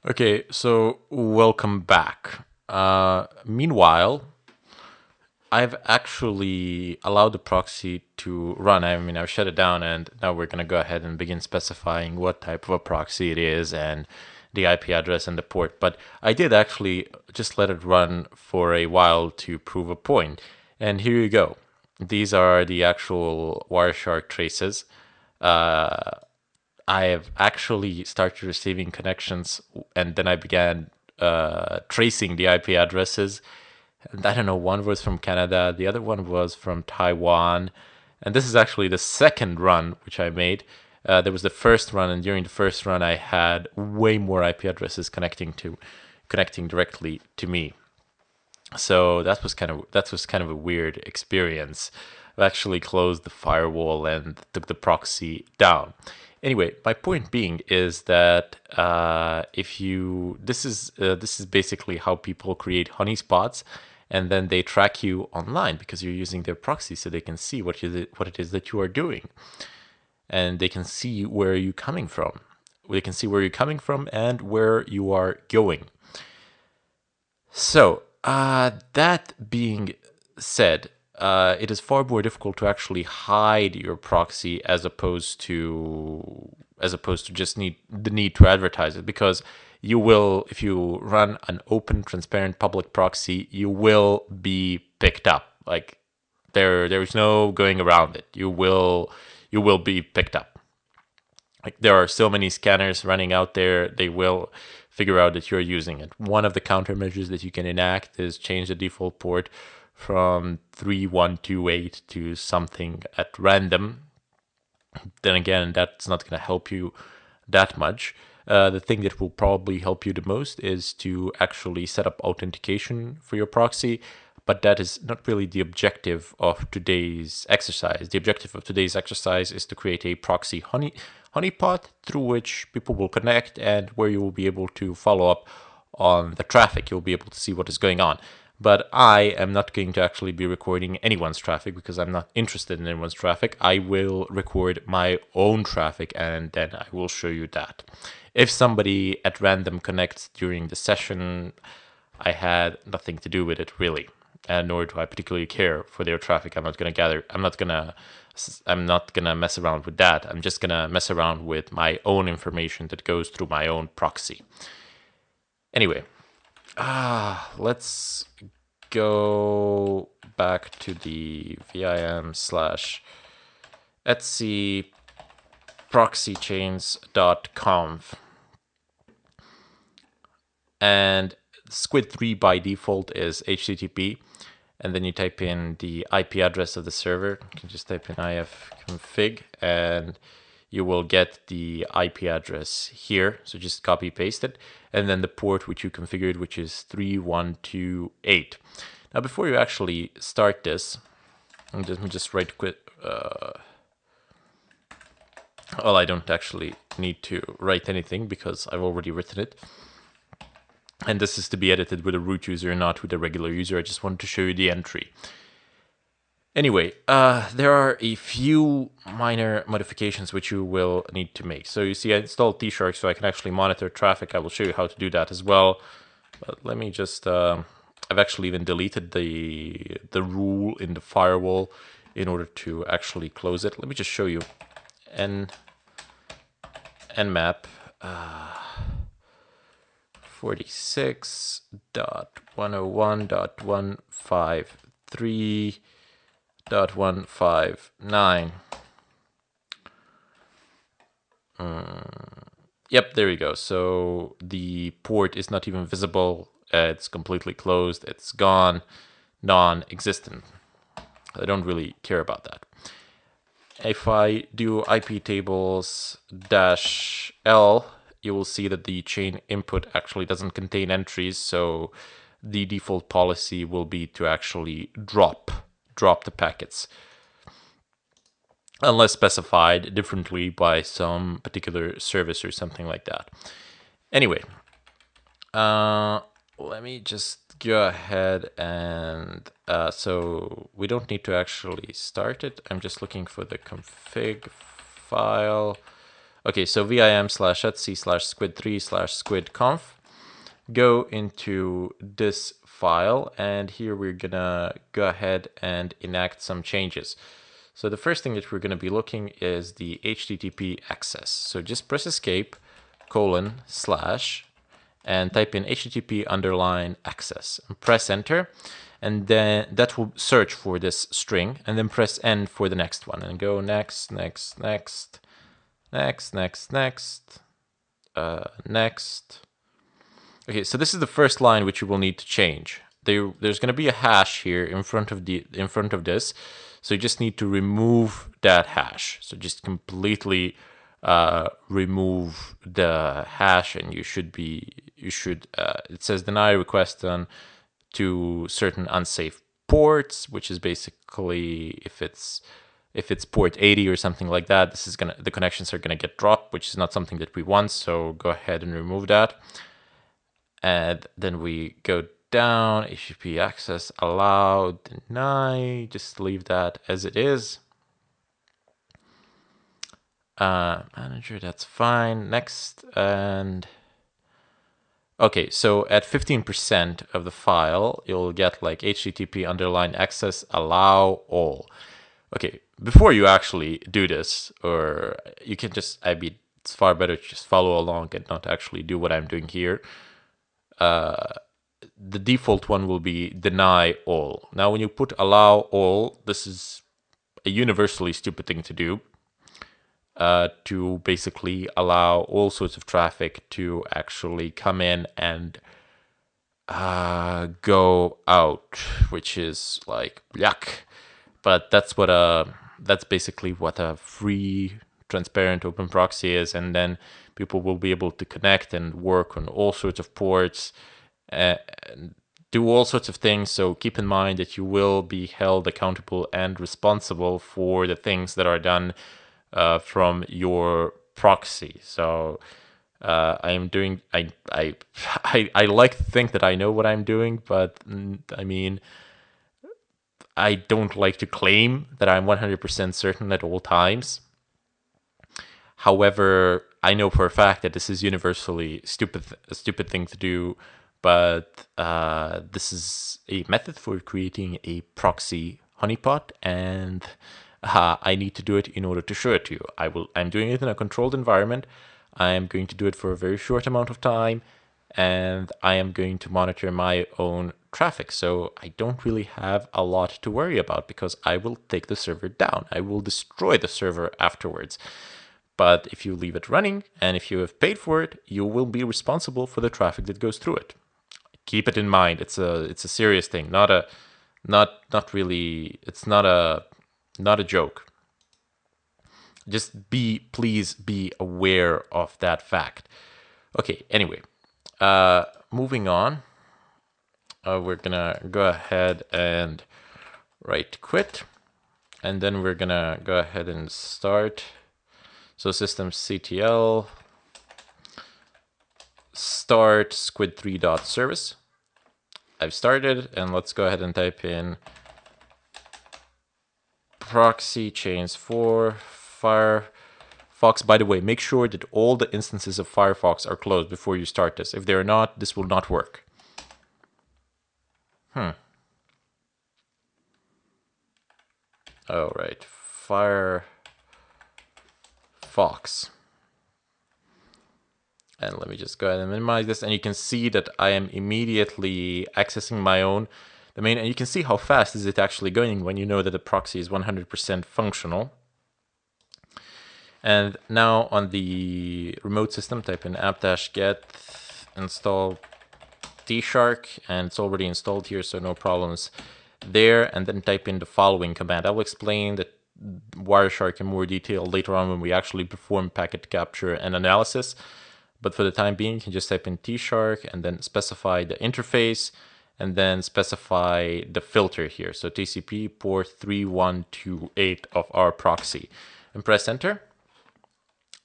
Okay, so welcome back. Meanwhile, I've actually allowed the proxy to run. I mean, I've shut it down, and now we're going to go ahead and begin specifying what type of a proxy it is and the IP address and the port. But I did actually just let it run for a while to prove a point. And here you go. These are the actual Wireshark traces. Uh, I have actually started receiving connections, and then I began tracing the IP addresses. And I don't know, one was from Canada, the other one was from Taiwan, and this is actually the second run which I made. There was the first run, and during the first run, I had way more IP addresses connecting directly to me. So that was kind of a weird experience. I actually closed the firewall and took the proxy down. Anyway, my point being is that if you this is basically how people create honeyspots, and then they track you online because you're using their proxy, so they can see what it is that you are doing, and they can see where you're coming from. They can see where you're coming from and where you are going. So, that being said, it is far more difficult to actually hide your proxy as opposed to just the need to advertise it, because you will, if you run an open, transparent public proxy, you will be picked up. Like there's no going around it. You will be picked up. Like, there are so many scanners running out there, they will figure out that you're using it. One of the countermeasures that you can enact is change the default port from 3128 to something at random. Then again, that's not going to help you that much. The thing that will probably help you the most is to actually set up authentication for your proxy, but that is not really the objective of today's exercise. The objective of today's exercise is to create a proxy honeypot through which people will connect, and where you will be able to follow up on the traffic. You'll be able to see what is going on. But I am not going to actually be recording anyone's traffic because I'm not interested in anyone's traffic. I will record my own traffic, and then I will show you that. If somebody at random connects during the session, I had nothing to do with it really, and nor do I particularly care for their traffic. I'm not gonna gather. I'm not gonna mess around with that. I'm just gonna mess around with my own information that goes through my own proxy. Anyway, let's go back to the vim slash etsy proxychains.conf, and squid3 by default is http, and then you type in the IP address of the server. You can just type in ifconfig and you will get the IP address here. So just copy paste it, and then the port which you configured, which is 3128. Now, before you actually start this, let me just right quit. Well, I don't actually need to write anything because I've already written it. And this is to be edited with a root user, not with a regular user. I just wanted to show you the entry. Anyway, there are a few minor modifications which you will need to make. So you see, I installed T-Shark so I can actually monitor traffic. I will show you how to do that as well. But let me just, I've actually even deleted the rule in the firewall in order to actually close it. Let me just show you. Nmap 46.101.153.159. Yep, there we go. So the port is not even visible. It's completely closed. It's gone, non-existent. I don't really care about that. If I do IP tables -L, you will see that the chain input actually doesn't contain entries, so the default policy will be to actually drop the packets, unless specified differently by some particular service or something like that. Anyway, let me just go ahead and so we don't need to actually start it. I'm just looking for the config file. Okay, so vim/etc/squid3/squidconf. Go into this file, and here we're gonna go ahead and enact some changes. So the first thing that we're gonna be looking is the HTTP access. So just press escape, /, and type in HTTP_access and press enter. And then that will search for this string, and then press N for the next one and go next, next, next, next, next, next, next. Okay, so this is the first line which you will need to change. There's going to be a hash here in front of this, so you just need to remove that hash. So just completely remove the hash, and it says deny request on to certain unsafe ports, which is basically if it's port 80 or something like that, the connections are gonna get dropped, which is not something that we want. So go ahead and remove that. And then we go down, HTTP access allow, deny, just leave that as it is. Manager, that's fine. Next, and okay, so at 15% of the file, you'll get like HTTP_access allow all. Okay, before you actually do this, or you can just, it's far better to just follow along and not actually do what I'm doing here. The default one will be deny all. Now, when you put allow all, this is a universally stupid thing to do. To basically allow all sorts of traffic to actually come in and go out, which is like yuck. But that's basically what a free, transparent open proxy is, and then people will be able to connect and work on all sorts of ports and do all sorts of things. So keep in mind that you will be held accountable and responsible for the things that are done from your proxy. So I'm doing. I like to think that I know what I'm doing, but I mean, I don't like to claim that I'm 100% certain at all times. However, I know for a fact that this is universally a stupid thing to do, but this is a method for creating a proxy honeypot, and I need to do it in order to show it to you. I'm doing it in a controlled environment. I'm going to do it for a very short amount of time, and I am going to monitor my own traffic. So I don't really have a lot to worry about because I will take the server down. I will destroy the server afterwards. But if you leave it running and if you have paid for it, you will be responsible for the traffic that goes through it. Keep it in mind. It's a serious thing, not a joke. Just please be aware of that fact. Okay, anyway, moving on. We're gonna go ahead and write quit, and then we're gonna go ahead and start. So systemctl start squid3.service. I've started, and let's go ahead and type in proxy chains for Firefox. By the way, make sure that all the instances of Firefox are closed before you start this. If they're not, this will not work. All right, Firefox. And let me just go ahead and minimize this, and you can see that I am immediately accessing my own domain, and you can see how fast is it actually going when you know that the proxy is 100% functional. And now on the remote system, type in apt-get install tshark, and it's already installed here, so no problems there. And then type in the following command. I will explain the Wireshark in more detail later on when we actually perform packet capture and analysis. But for the time being, you can just type in tshark and then specify the interface and then specify the filter here. So TCP port 3128 of our proxy, and press enter.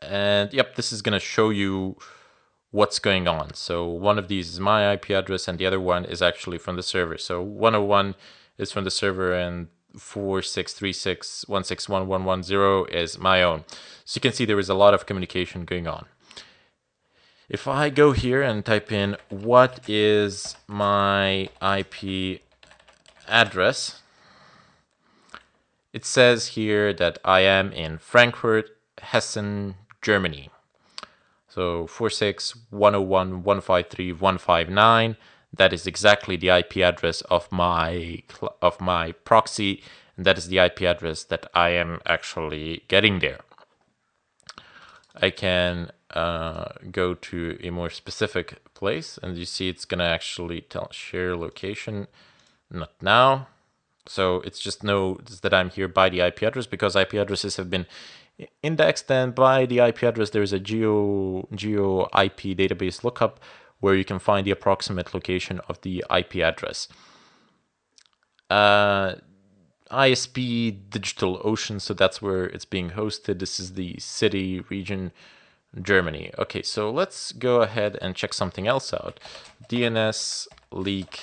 And yep, this is going to show you what's going on. So one of these is my IP address and the other one is actually from the server. So 101 is from the server and 4636161110 is my own. So you can see there is a lot of communication going on. If I go here and type in what is my IP address, it says here that I am in Frankfurt, Hessen, Germany. So 46.101.153.159. That is exactly the IP address of my proxy, and that is the IP address that I am actually getting there. I can go to a more specific place, and you see it's gonna actually share location. Not now. So it's just knows that I'm here by the IP address, because IP addresses have been indexed, and by the IP address there's a geo IP database lookup where you can find the approximate location of the IP address. ISP DigitalOcean, so that's where it's being hosted. This is the city, region, Germany. Okay, so let's go ahead and check something else out. DNS leak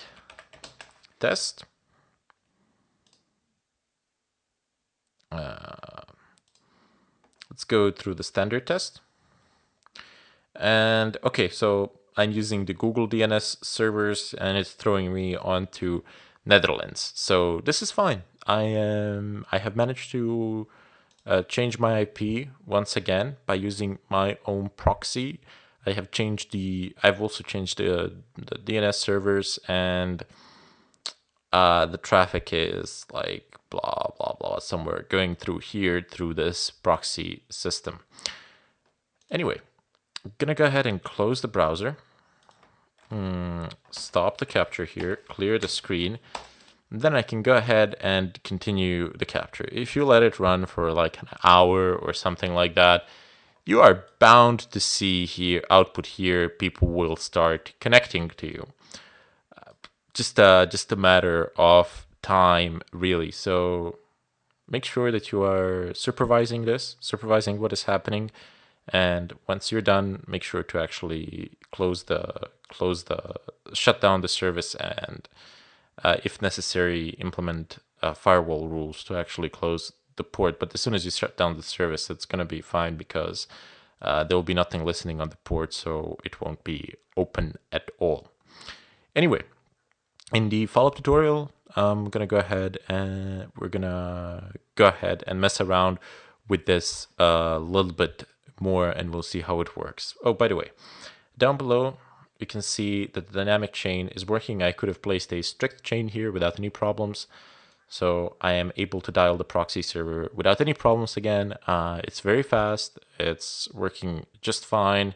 test. Let's go through the standard test. And okay, so I'm using the Google DNS servers, and it's throwing me onto Netherlands. So this is fine. I have managed to change my IP once again by using my own proxy. I've also changed the DNS servers, and the traffic is like blah blah blah somewhere going through here through this proxy system. Anyway, I'm gonna go ahead and close the browser, stop the capture here, clear the screen. Then I can go ahead and continue the capture. If you let it run for like an hour or something like that, you are bound to see here output here. People will start connecting to you. Just a matter of time, really. So make sure that you are supervising what is happening, and once you're done, make sure to actually shut down the service, and if necessary, implement firewall rules to actually close the port. But as soon as you shut down the service, it's going to be fine, because there will be nothing listening on the port, so it won't be open at all. Anyway, in the follow-up tutorial, I'm gonna go ahead and mess around with this a little bit more, and we'll see how it works. Oh, by the way, down below you can see that the dynamic chain is working. I could have placed a strict chain here without any problems, so I am able to dial the proxy server without any problems again. It's very fast. It's working just fine.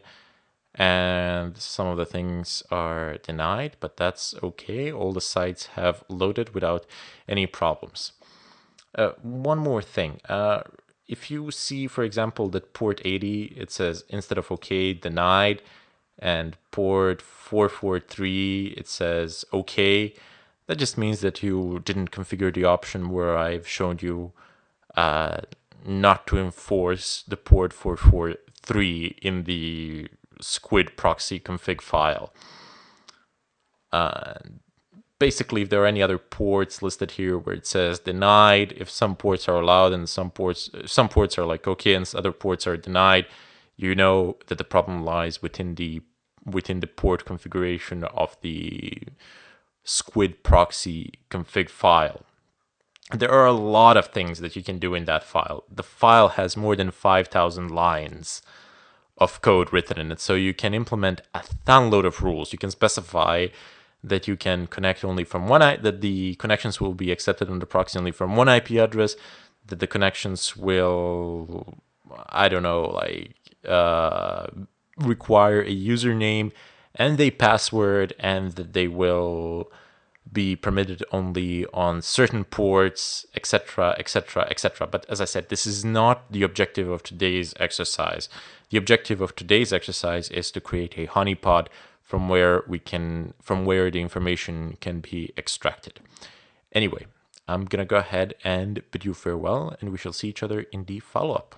And some of the things are denied, but that's okay. All the sites have loaded without any problems. One more thing. If you see, for example, that port 80, it says instead of okay, denied, and port 443, it says okay, that just means that you didn't configure the option where I've shown you not to enforce the port 443 in the squid proxy config file. Basically, if there are any other ports listed here where it says denied, if some ports are allowed and some ports are like okay and other ports are denied, you know that the problem lies within the port configuration of the squid proxy config file. There are a lot of things that you can do in that file. The file has more than 5,000 lines of code written in it, so you can implement a download of rules. You can specify that you can connect only from that the connections will be accepted on the proxy only from one IP address, that the connections will, I don't know, like require a username and a password, and that they will be permitted only on certain ports, etc., etc., etc. But as I said, this is not the objective of today's exercise. The objective of today's exercise is to create a honeypot from where the information can be extracted. Anyway, I'm gonna go ahead and bid you farewell, and we shall see each other in the follow-up.